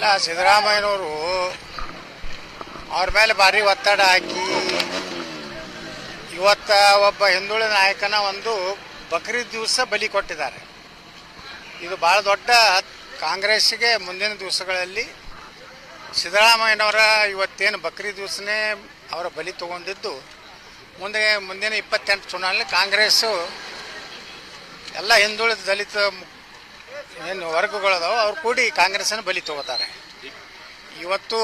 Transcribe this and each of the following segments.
ಅಲ್ಲ, ಸಿದ್ದರಾಮಯ್ಯನವರು ಅವ್ರ ಮೇಲೆ ಭಾರಿ ಒತ್ತಡ ಹಾಕಿ ಇವತ್ತ ಒಬ್ಬ ಹಿಂದುಳಿದ ನಾಯಕನ ಒಂದು ಬಕ್ರೀದ್ ದಿವಸ ಬಲಿ ಕೊಟ್ಟಿದ್ದಾರೆ. ಇದು ಭಾಳ ದೊಡ್ಡ ಕಾಂಗ್ರೆಸ್ಸಿಗೆ ಮುಂದಿನ ದಿವಸಗಳಲ್ಲಿ ಸಿದ್ದರಾಮಯ್ಯನವರ ಇವತ್ತೇನು ಬಕ್ರೀದ್ ದಿವಸನೇ ಅವರ ಬಲಿ ತಗೊಂಡಿದ್ದು ಮುಂದಿನ 28 ಚುನಾವಣೆಯಲ್ಲಿ ಕಾಂಗ್ರೆಸ್ಸು ಎಲ್ಲ ಹಿಂದುಳಿದ ದಲಿತ ಏನು ವರ್ಗಗಳದಾವ ಅವ್ರು ಕೂಡಿ ಕಾಂಗ್ರೆಸ್ಸನ್ನು ಬಲಿ ತಗೋತಾರೆ. ಇವತ್ತು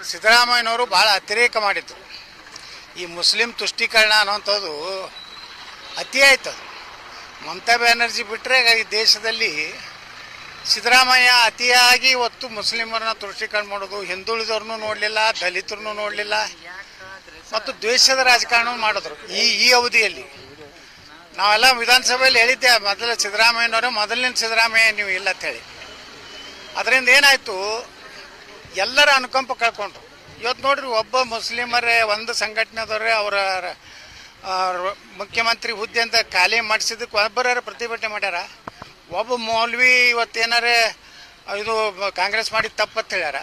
ಸಿದ್ದರಾಮಯ್ಯನವರು ಭಾಳ ಅತಿರೇಕ ಮಾಡಿದ್ದು. ಈ ಮುಸ್ಲಿಂ ತುಷ್ಟೀಕರಣ ಅನ್ನೋಂಥದ್ದು ಅತಿ ಆಯ್ತು. ಮಮತಾ ಬ್ಯಾನರ್ಜಿ ಬಿಟ್ಟರೆ ಈ ದೇಶದಲ್ಲಿ ಸಿದ್ದರಾಮಯ್ಯ ಅತಿಯಾಗಿ ಇವತ್ತು ಮುಸ್ಲಿಮರನ್ನ ತುಷ್ಟೀಕರಣ ಮಾಡೋದು, ಹಿಂದುಳಿದವ್ರನ್ನೂ ನೋಡಲಿಲ್ಲ, ದಲಿತರನ್ನು ನೋಡಲಿಲ್ಲ ಮತ್ತು ದ್ವೇಷದ ರಾಜಕಾರಣ ಮಾಡಿದ್ರು. ಈ ಅವಧಿಯಲ್ಲಿ ನಾವೆಲ್ಲ ವಿಧಾನಸಭೆಯಲ್ಲಿ ಹೇಳಿದ್ದೆ, ಮೊದಲು ಸಿದ್ದರಾಮಯ್ಯನವರೇ ಮೊದಲಿನ ಸಿದ್ದರಾಮಯ್ಯ ನೀವು ಇಲ್ಲ ಅಂತೇಳಿ. ಅದರಿಂದ ಏನಾಯಿತು, ಎಲ್ಲರ ಅನುಕಂಪ ಕಳ್ಕೊಂಡ್ರು. ಇವತ್ತು ನೋಡ್ರಿ, ಒಬ್ಬ ಮುಸ್ಲಿಮರೇ ಒಂದು ಸಂಘಟನೆದವರೇ ಅವರ ಮುಖ್ಯಮಂತ್ರಿ ಹುದ್ದೆ ಅಂತ ಖಾಲಿ ಮಾಡಿಸಿದ್ದಕ್ಕೆ ಒಬ್ಬರ ಪ್ರತಿಭಟನೆ ಮಾಡ್ಯಾರ. ಒಬ್ಬ ಮೌಲ್ವಿ ಇವತ್ತೇನಾರೇ ಇದು ಕಾಂಗ್ರೆಸ್ ಮಾಡಿದ ತಪ್ಪತ್ತು ಹೇಳ್ಯಾರ.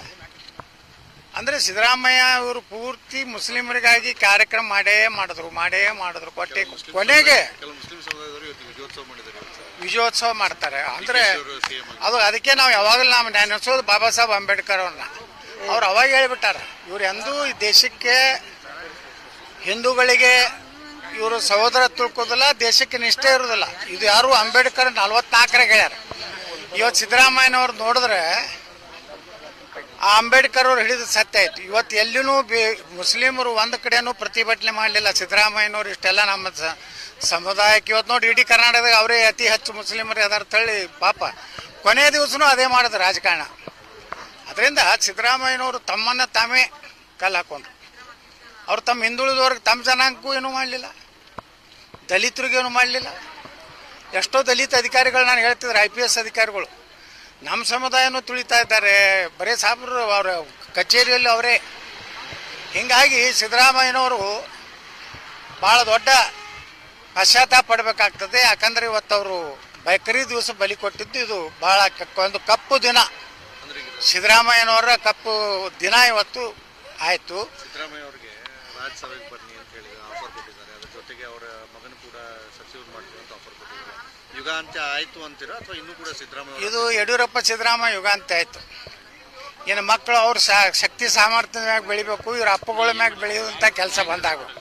ಅಂದರೆ ಸಿದ್ದರಾಮಯ್ಯ ಇವರು ಪೂರ್ತಿ ಮುಸ್ಲಿಮರಿಗಾಗಿ ಕಾರ್ಯಕ್ರಮ ಮಾಡೇ ಮಾಡಿದ್ರು ಕೊನೆಗೆ ವಿಜಯೋತ್ಸವ ಮಾಡ್ತಾರೆ. ಅಂದರೆ ಅದಕ್ಕೆ ನಾವು ಯಾವಾಗಲೂ ನಾವು ನೆನೆಸೋದು ಬಾಬಾ ಸಾಹೇಬ್ ಅಂಬೇಡ್ಕರ್ ಅವ್ರನ್ನ. ಅವ್ರು ಅವಾಗ ಹೇಳಿಬಿಟ್ಟಾರ, ಇವ್ರು ಎಂದೂ ಈ ದೇಶಕ್ಕೆ ಹಿಂದೂಗಳಿಗೆ ಇವರು ಸಹೋದರ ತಿಳ್ಕೋದಿಲ್ಲ, ದೇಶಕ್ಕೆ ನಿಷ್ಠೆ ಇರೋದಿಲ್ಲ. ಇದು ಯಾರು ಅಂಬೇಡ್ಕರ್ 44ರಾಗ ಹೇಳ್ಯಾರ. ಇವತ್ತು ಸಿದ್ದರಾಮಯ್ಯನವ್ರು ನೋಡಿದ್ರೆ ಆ ಅಂಬೇಡ್ಕರ್ ಅವ್ರು ಹಿಡಿದು ಸತ್ಯ ಆಯ್ತು. ಇವತ್ತು ಎಲ್ಲಿನೂ ಮುಸ್ಲಿಮರು ಒಂದು ಕಡೆನೂ ಪ್ರತಿಭಟನೆ ಮಾಡಲಿಲ್ಲ. ಸಿದ್ದರಾಮಯ್ಯನವ್ರು ಇಷ್ಟೆಲ್ಲ ನಮ್ಮ ಸಮುದಾಯಕ್ಕೆ ಇವತ್ತು ನೋಡಿ ಇಡೀ ಕರ್ನಾಟಕದಾಗ ಅವರೇ ಅತಿ ಹೆಚ್ಚು ಮುಸ್ಲಿಮರು ಅದರ ತಳ್ಳಿ ಪಾಪ ಕೊನೆಯ ದಿವಸನೂ ಅದೇ ಮಾಡೋದು ರಾಜಕಾರಣ. ಅದರಿಂದ ಸಿದ್ದರಾಮಯ್ಯನವರು ತಮ್ಮನ್ನು ತಾವೇ ಕಲ್ಲು ಹಾಕೊಂಡ್ರು. ಅವ್ರು ತಮ್ಮ ಹಿಂದುಳಿದವ್ರಿಗೆ ತಮ್ಮ ಜನಾಂಗಕ್ಕೂ ಏನೂ ಮಾಡಲಿಲ್ಲ, ದಲಿತರಿಗೇನು ಮಾಡಲಿಲ್ಲ. ಎಷ್ಟೋ ದಲಿತ ಅಧಿಕಾರಿಗಳು ನಾನು ಹೇಳ್ತಿದ್ರು, IPS ಅಧಿಕಾರಿಗಳು ನಮ್ಮ ಸಮುದಾಯನೂ ತುಳಿತಾ ಇದ್ದಾರೆ, ಬರೀ ಸಾಬ್ರು ಅವರ ಕಚೇರಿಯಲ್ಲಿ ಅವರೇ. ಹೀಗಾಗಿ ಸಿದ್ದರಾಮಯ್ಯನವರು ಭಾಳ ದೊಡ್ಡ ಪಶ್ಚಾತ್ತಾಪ ಪಡಬೇಕಾಗ್ತದೆ. ಯಾಕಂದರೆ ಇವತ್ತು ಅವರು ಬಕ್ರೀದ್ ದಿವಸ ಬಲಿ ಕೊಟ್ಟಿದ್ದು ಇದು ಭಾಳ ಒಂದು ಕಪ್ಪು ದಿನ. ಸಿದ್ದರಾಮಯ್ಯನವರ ಕಪ್ಪು ದಿನ ಇವತ್ತು ಆಯಿತು. ಸಿದ್ದರಾಮಯ್ಯ ಅವರಿಗೆ ರಾಜ್ಯಸಭೆಗೆ ಬನ್ನಿ ಅಂತ ಹೇಳಿ ಆಫರ್ ಕೊಟ್ಟಿದ್ದಾರೆ. ಅದ್ರ ಜೊತೆಗೆ ಅವರ ಮಗನ ಕೂಡ ಸಚಿವರು ಮಾಡ್ತೀವಿ ಅಂತ ಆಫರ್ ಕೊಟ್ಟಿದ್ದಾರೆ. ಯುಗ ಅಂತ್ಯ ಆಯಿತು ಅಂತೀರಾ ಅಥವಾ ಇನ್ನೂ ಕೂಡ ಸಿದ್ದರಾಮಯ್ಯ? ಇದು ಯಡಿಯೂರಪ್ಪ ಸಿದ್ದರಾಮಯ್ಯ ಯುಗ ಅಂತ್ಯ ಆಯಿತು. ಇನ್ನು ಮಕ್ಕಳು ಅವ್ರ ಶಕ್ತಿ ಸಾಮರ್ಥ್ಯದ ಮ್ಯಾಗ ಬೆಳಿಬೇಕು, ಇವ್ರ ಅಪ್ಪಗಳ ಮ್ಯಾಗ ಬೆಳೆಯುವಂಥ ಕೆಲಸ ಬಂದಾಗಬೇಕು.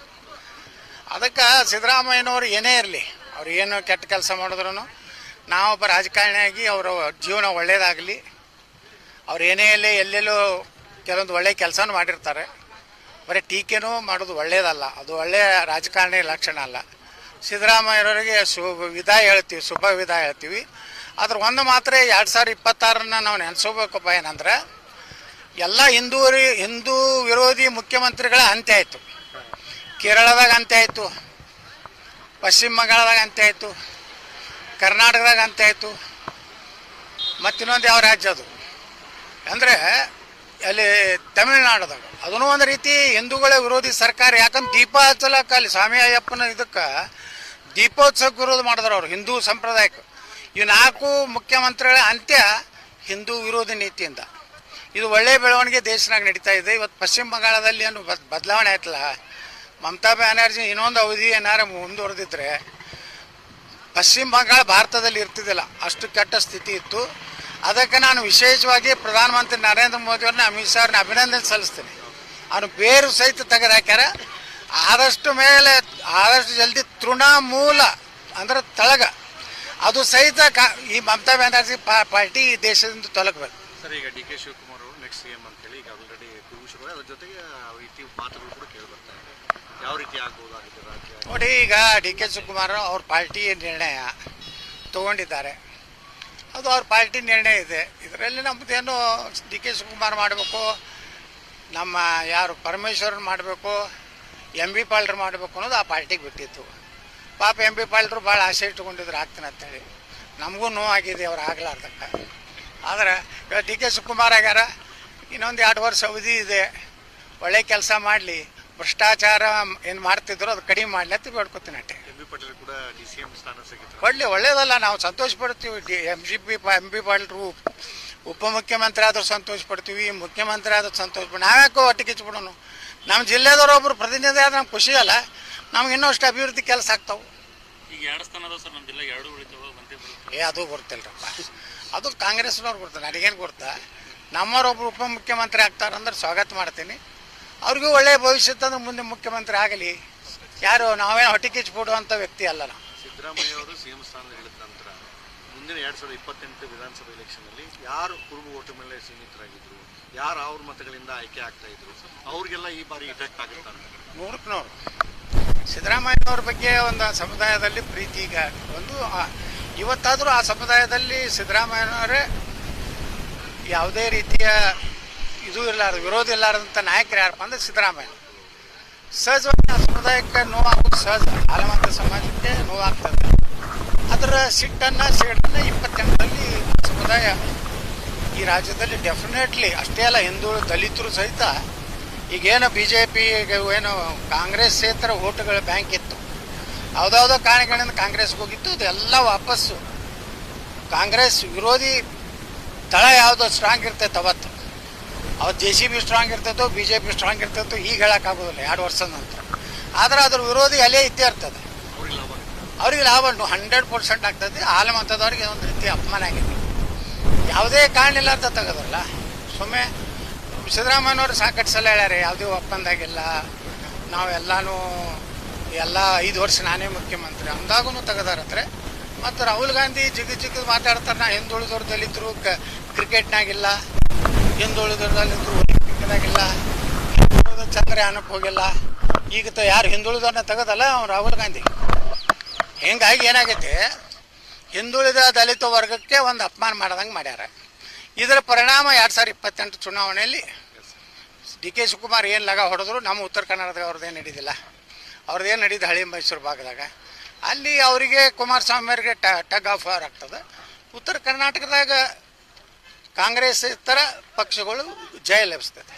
ಅದಕ್ಕೆ ಸಿದ್ದರಾಮಯ್ಯನವರು ಏನೇ ಇರಲಿ, ಅವ್ರು ಏನು ಕೆಟ್ಟ ಕೆಲಸ ಮಾಡಿದ್ರು ನಾವೊಬ್ಬ ರಾಜಕಾರಣಿಯಾಗಿ ಅವರ ಜೀವನ ಒಳ್ಳೆಯದಾಗಲಿ, ಅವ್ರು ಏನೇ ಇರಲಿ ಎಲ್ಲೆಲ್ಲೋ ಕೆಲವೊಂದು ಒಳ್ಳೆಯ ಕೆಲಸನೂ ಮಾಡಿರ್ತಾರೆ. ಬರೀ ಟೀಕೆನೂ ಮಾಡೋದು ಒಳ್ಳೆಯದಲ್ಲ, ಅದು ಒಳ್ಳೆಯ ರಾಜಕಾರಣಿ ಲಕ್ಷಣ ಅಲ್ಲ. ಸಿದ್ದರಾಮಯ್ಯರವರಿಗೆ ಶುಭ ವಿದಾಯ ಹೇಳ್ತೀವಿ. ಅದ್ರ ಒಂದು ಮಾತ್ರ 2026 ನಾವು ನೆನೆಸ್ಕೋಬೇಕಪ್ಪ. ಏನಂದ್ರೆ ಎಲ್ಲ ಹಿಂದೂ ವಿರೋಧಿ ಮುಖ್ಯಮಂತ್ರಿಗಳ ಅಂತ್ಯ ಆಯಿತು. ಕೇರಳದಾಗ ಅಂತ್ಯ ಆಯಿತು, ಪಶ್ಚಿಮ ಬಂಗಾಳದಾಗ ಅಂತ್ಯ ಆಯಿತು, ಕರ್ನಾಟಕದಾಗ ಅಂತ್ಯ ಆಯಿತು, ಮತ್ತಿನ್ನೊಂದು ಯಾವ ರಾಜ್ಯ ಅದು ಅಂದರೆ ಅಲ್ಲಿ ತಮಿಳುನಾಡದಾಗ ಅದನ್ನೂ ಒಂದು ರೀತಿ ಹಿಂದೂಗಳ ವಿರೋಧಿ ಸರ್ಕಾರ. ಯಾಕಂದ್ರೆ ದೀಪ ಹಚ್ಚಲಕ್ಕ ಅಲ್ಲಿ ಸ್ವಾಮಿ ಅಯ್ಯಪ್ಪನ ಇದಕ್ಕೆ ದೀಪೋತ್ಸವಕ್ಕೆ ವಿರೋಧ ಮಾಡಿದ್ರು ಅವರು ಹಿಂದೂ ಸಂಪ್ರದಾಯಕ್ಕೆ. ಈ 4 ಮುಖ್ಯಮಂತ್ರಿಗಳ ಅಂತ್ಯ ಹಿಂದೂ ವಿರೋಧಿ ನೀತಿಯಿಂದ. ಇದು ಒಳ್ಳೆಯ ಬೆಳವಣಿಗೆ ದೇಶನಾಗ ನಡೀತಾ ಇದೆ. ಇವತ್ತು ಪಶ್ಚಿಮ ಬಂಗಾಳದಲ್ಲಿ ಏನು ಬದಲಾವಣೆ ಆಯ್ತಲ್ಲ, ಮಮತಾ ಬ್ಯಾನರ್ಜಿ ಇನ್ನೊಂದು ಅವಧಿ ಏನಾರು ಮುಂದುವರೆದಿದ್ರೆ ಪಶ್ಚಿಮ ಬಂಗಾಳ ಭಾರತದಲ್ಲಿ ಇರ್ತಿದ್ದಿಲ್ಲ, ಅಷ್ಟು ಕೆಟ್ಟ ಸ್ಥಿತಿ ಇತ್ತು. ಅದಕ್ಕೆ ನಾನು ವಿಶೇಷವಾಗಿ ಪ್ರಧಾನಮಂತ್ರಿ ನರೇಂದ್ರ ಮೋದಿಯವ್ರನ್ನ, ಅಮಿತ್ ಶಾ ಅವ್ರನ್ನ ಅಭಿನಂದನೆ ಸಲ್ಲಿಸ್ತೀನಿ. ಅವನು ಬೇರು ಸಹಿತ ತೆಗೆದು ಹಾಕ್ಯಾರ. ಆದಷ್ಟು ಜಲ್ದಿ ತೃಣಮೂಲ ಅಂದ್ರೆ ತಳಗ ಅದು ಸಹಿತ ಈ ಮಮತಾ ಬ್ಯಾನರ್ಜಿ ಪಾರ್ಟಿ ಈ ದೇಶದಿಂದ ತೊಲಗಬೇಕು. ಸರ್, ಈಗ DK ಶಿವಕುಮಾರ್ ಅವರು ನೆಕ್ಸ್ಟ್ CM ಅಂತೇಳಿ ಈಗ ಆಲ್ರೆಡಿ ಶುರು, ಅದ್ರ ಜೊತೆಗೆ ರೀತಿ ಮಾತುಗಳು ಕೂಡ ಕೇಳಿ ಬರ್ತಾ ಇದೆ. ಯಾವ ರೀತಿ ಆಗ್ಬೋದಾಗಿದೆ ರಾಜ್ಯ? ನೋಡಿ, ಈಗ DK ಶಿವಕುಮಾರ್ ಅವ್ರ ಪಾರ್ಟಿ ನಿರ್ಣಯ ತಗೊಂಡಿದ್ದಾರೆ, ಅದು ಅವ್ರ ಪಾರ್ಟಿ ನಿರ್ಣಯ ಇದೆ. ಇದರಲ್ಲಿ ನಮ್ಮದೇನು DK ಶಿವಕುಮಾರ್ ಮಾಡಬೇಕು, ನಮ್ಮ ಯಾರು ಪರಮೇಶ್ವರನ್ ಮಾಡಬೇಕು, MB ಪಾಲ್ರು ಮಾಡಬೇಕು ಅನ್ನೋದು ಆ ಪಾರ್ಟಿಗೆ ಬಿಟ್ಟಿತ್ತು. ಪಾಪ MB ಪಾಲ್ರು ಭಾಳ ಆಸೆ ಇಟ್ಕೊಂಡಿದ್ರು ಆಗ್ತಾನೆ ಅಂತೇಳಿ. ನಮಗೂ ನೋವಾಗಿದೆ ಅವ್ರು ಆಗ್ಲಾರ್ದಕ್ಕೆ. ಆದರೆ ಇವಾಗ DK ಶಿವಕುಮಾರ್ ಆಗ್ಯಾರ, ಇನ್ನೊಂದು 2 ವರ್ಷ ಅವಧಿ ಇದೆ, ಒಳ್ಳೆ ಕೆಲಸ ಮಾಡಲಿ, ಭ್ರಷ್ಟಾಚಾರ ಏನು ಮಾಡ್ತಿದ್ರು ಅದು ಕಡಿಮೆ ಮಾಡಲಿ ಅಂತ ಬೇಡ್ಕೊತೀನಿ ಅಷ್ಟೇ. MB ಪಾಟೀಲ್ ಕೂಡ DCM ಸ್ಥಾನ ಸಿಗುತ್ತೆ, ಕೊಡಲಿ, ಒಳ್ಳೇದಲ್ಲ, ನಾವು ಸಂತೋಷ ಪಡ್ತೀವಿ. MB ಪಾಟೀಲ್ರು ಉಪಮುಖ್ಯಮಂತ್ರಿ ಆದರೂ ಸಂತೋಷ ಪಡ್ತೀವಿ, ಮುಖ್ಯಮಂತ್ರಿ ಆದರೂ ಸಂತೋಷ ಪಡ್ತೀವಿ. ನಾವ್ಯಾಕೋ ಹೊಟ್ಟೆ ಕಿಚ್ಬಿಡೋನು? ನಮ್ಮ ಜಿಲ್ಲೆದವ್ರು ಒಬ್ಬರು ಪ್ರತಿನಿಧಿ ಆದ್ರೆ ನಮ್ಗೆ ಖುಷಿ ಅಲ್ಲ, ನಮ್ಗೆ ಇನ್ನಷ್ಟು ಅಭಿವೃದ್ಧಿ ಕೆಲಸ ಆಗ್ತಾವೆ. ಈಗ 2 ಸ್ಥಾನ ಅದಾವ ಸರ್ ನಮ್ಮ ಜಿಲ್ಲೆ, 2 ಉಳಿತಾವ ಬಂದೇ ಬರುತ್ತೆ. ಅದು ಗೊತ್ತಿಲ್ಲರಪ್ಪ, ಅದು ಕಾಂಗ್ರೆಸ್ನವ್ರು ಗೊತ್ತ, ನನಗೇನು ಗೊತ್ತಾ? ನಮ್ಮವರೊಬ್ಬರು ಉಪಮುಖ್ಯಮಂತ್ರಿ ಆಗ್ತಾರಂದ್ರೆ ಸ್ವಾಗತ ಮಾಡ್ತೀನಿ. ಅವ್ರಿಗೂ ಒಳ್ಳೆಯ ಭವಿಷ್ಯತ್ತಂದ್ರೆ ಮುಂದೆ ಮುಖ್ಯಮಂತ್ರಿ ಆಗಲಿ. ಯಾರು ನಾವೇನು ಹೊಟ್ಟೆ ಕಿಚ್ಬಿಡುವಂಥ ವ್ಯಕ್ತಿ ಅಲ್ಲ ನಾವು. ಸಿದ್ದರಾಮಯ್ಯ ಅವರು ಸಿಎಂ ಸ್ಥಾನ ಹೇಳಿದ ನಂತರ ಮುಂದಿನ 2028 ವಿಧಾನಸಭೆ ಎಲೆಕ್ಷನಲ್ಲಿ ಯಾರು ಕುರುಬು ಓಟು ಮೇಲೆ ಸೀಮಿತರಾಗಿದ್ರು, ಯಾರು ಅವ್ರ ಮತಗಳಿಂದ ಆಯ್ಕೆ ಆಗ್ತಾ ಇದ್ರು, ಅವ್ರಿಗೆಲ್ಲ ಈ ಬಾರಿ ಇಫೆಕ್ಟ್ ಆಗುತ್ತಾರೆ. 100ಕ್ಕೆ 100 ಸಿದ್ದರಾಮಯ್ಯನವ್ರ ಬಗ್ಗೆ ಒಂದು ಸಮುದಾಯದಲ್ಲಿ ಪ್ರೀತಿ ಈಗ ಒಂದು ಇವತ್ತಾದರೂ ಆ ಸಮುದಾಯದಲ್ಲಿ ಸಿದ್ದರಾಮಯ್ಯನವರೇ ಯಾವುದೇ ರೀತಿಯ ಇದು ಇರಲಾರ್ದು, ವಿರೋಧ ಇರಲಾರ್ದಂಥ ನಾಯಕರು ಯಾರಪ್ಪ ಅಂದರೆ ಸಿದ್ದರಾಮಯ್ಯ. ಸಹಜವಾಗಿ ಆ ಸಮುದಾಯಕ್ಕೆ ನೋವಾಗೋದು ಸಹಜ, ಆಲಮತ ಸಮಾಜಕ್ಕೆ ನೋವಾಗ್ತದೆ. ಅದರ ಸಿಟ್ಟನ್ನು ಸೇಡನ್ನು 28ರಲ್ಲಿ ಸಮುದಾಯ ಈ ರಾಜ್ಯದಲ್ಲಿ ಡೆಫಿನೆಟ್ಲಿ ಅಷ್ಟೇ ಅಲ್ಲ, ಹಿಂದುಳಿದ ದಲಿತರು ಸಹಿತ ಈಗೇನು BJP ಏನು ಕಾಂಗ್ರೆಸ್ಸೇತರ ಓಟುಗಳ ಬ್ಯಾಂಕ್ ಇತ್ತು, ಯಾವುದಾವುದೋ ಕಾರಣಗಳಿಂದ ಕಾಂಗ್ರೆಸ್ಗೆ ಹೋಗಿತ್ತು, ಅದೆಲ್ಲ ವಾಪಸ್ಸು ಕಾಂಗ್ರೆಸ್ ವಿರೋಧಿ ತಳ ಯಾವುದೋ ಸ್ಟ್ರಾಂಗ್ ಇರ್ತೈತೆ ಅವತ್ತು JCB ಸ್ಟ್ರಾಂಗ್ ಇರ್ತೈತೋ, BJP ಸ್ಟ್ರಾಂಗ್ ಇರ್ತೈತೋ ಈಗ ಹೇಳೋಕ್ಕಾಗೋದಿಲ್ಲ 2 ವರ್ಷದ ನಂತರ. ಆದರೆ ಅದ್ರ ವಿರೋಧಿ ಅಲ್ಲೇ ಇದ್ದೇ ಇರ್ತದೆ. ಅವ್ರಿಗೆ ಲಾಭ 100% ಆಗ್ತದೆ. ಆಲಮತದವ್ರಿಗೆ ಒಂದು ರೀತಿ ಅಪಮಾನ ಆಗಿದೆ. ಯಾವುದೇ ಕಾರಣ ಇಲ್ಲ ಅಂತ ತೆಗೆದ್ರಲ್ಲ, ಸುಮ್ಮನೆ ಸಿದ್ದರಾಮಯ್ಯನವರು ಸಾಕಷ್ಟು ಸಲ ಹೇಳ್ಯಾರೆ ಯಾವುದೇ ಒಪ್ಪಂದಾಗಿಲ್ಲ, ನಾವೆಲ್ಲನೂ ಎಲ್ಲ 5 ವರ್ಷ ನಾನೇ ಮುಖ್ಯಮಂತ್ರಿ ಅಂದಾಗೂ ತೆಗೆದಾರತ್ರೆ. ಮತ್ತು ರಾಹುಲ್ ಗಾಂಧಿ ಜಿಗಿದು ಮಾತಾಡ್ತಾರೆ, ನಾ ಹಿಂದುಳಿದವ್ರು ದಲಿತರು ಕ್ರಿಕೆಟ್ನಾಗಿಲ್ಲ, ಹಿಂದುಳಿದವ್ರು ದಲಿತರು ಒಲಿಂಪಿಕ್ನಾಗಿಲ್ಲ, ಹಿಂದುಳಿದ ಚಂದ್ರಯಾನಕ್ಕೆ ಹೋಗಿಲ್ಲ. ಈಗ ಯಾರು ಹಿಂದುಳಿದವ್ರನ್ನ ತೆಗೆದಲ್ಲ ಅವ್ನು ರಾಹುಲ್ ಗಾಂಧಿ. ಹಿಂಗಾಗಿ ಏನಾಗೈತೆ, ಹಿಂದುಳಿದ ದಲಿತ ವರ್ಗಕ್ಕೆ ಒಂದು ಅಪಮಾನ ಮಾಡ್ದಂಗೆ ಮಾಡ್ಯಾರ. ಇದರ ಪರಿಣಾಮ 2028 ಚುನಾವಣೆಯಲ್ಲಿ DK ಶಿವಕುಮಾರ್ ಏನು ಲಗ ಹೊಡೆದ್ರು, ನಮ್ಮ ಉತ್ತರ ಕನ್ನಡದಾಗ ಅವ್ರದ್ದೇನು ನಡೀದಿಲ್ಲ, ಅವ್ರದ್ದೇನು ನಡೀದು ಹಳಿ ಮೈಸೂರು ಭಾಗದಾಗ, ಅಲ್ಲಿ ಅವರಿಗೆ ಕುಮಾರಸ್ವಾಮಿ ಅವರಿಗೆ ಟಗ್ ಆಫ್ ವಾರ್ ಆಗ್ತದೆ. ಉತ್ತರ ಕರ್ನಾಟಕದಾಗ ಕಾಂಗ್ರೆಸ್ ಇತರ ಪಕ್ಷಗಳು ಜಯ ಲಭಿಸ್ತದೆ.